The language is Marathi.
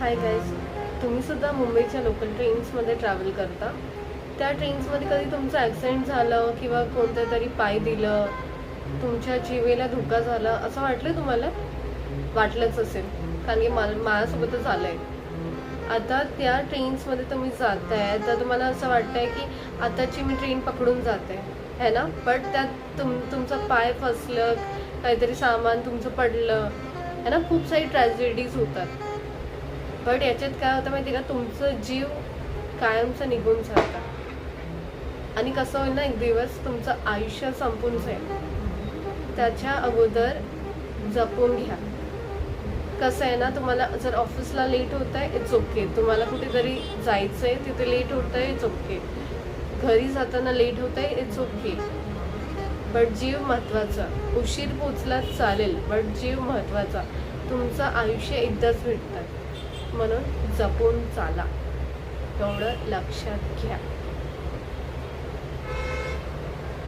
हाय गाईज, तुम्ही सुद्धा मुंबईच्या लोकल ट्रेन्समध्ये ट्रॅव्हल करता. त्या ट्रेन्समध्ये कधी तुमचं ॲक्सिडेंट झालं किंवा कोणतं तरी पाय दिलं, तुमच्या जीवेला धोका झाला असं वाटलं तुम्हाला? वाटलंच असेल, कारण की माझ्यासोबतच झालं आहे. आता त्या ट्रेन्समध्ये तुम्ही जाताय तर तुम्हाला असं वाटतंय की आताची मी ट्रेन पकडून जाते है ना, बट त्यात तुमचं पाय फसलं, काहीतरी सामान तुमचं पडलं है ना, खूप सारी ट्रॅजेडीज होतात. बट याच्यात काय होतं माहिती का, तुमचं जीव कायमचं निघून जातं आणि कसं होईल ना, एक दिवस तुमचं आयुष्य संपून जाईल. त्याच्या अगोदर जपून घ्या. कसं आहे ना, तुम्हाला जर ऑफिसला लेट होत आहे इट्स ओके, तुम्हाला कुठेतरी जायचं आहे तिथे लेट होत आहे इट्स ओके, घरी जाताना लेट होत आहे इट्स ओके, बट जीव महत्त्वाचा. उशीर पोचला चालेल बट जीव महत्त्वाचा. तुमचं आयुष्य एकदाच भेटतं, म्हणून जपून चाला, एवढं लक्षात घ्या.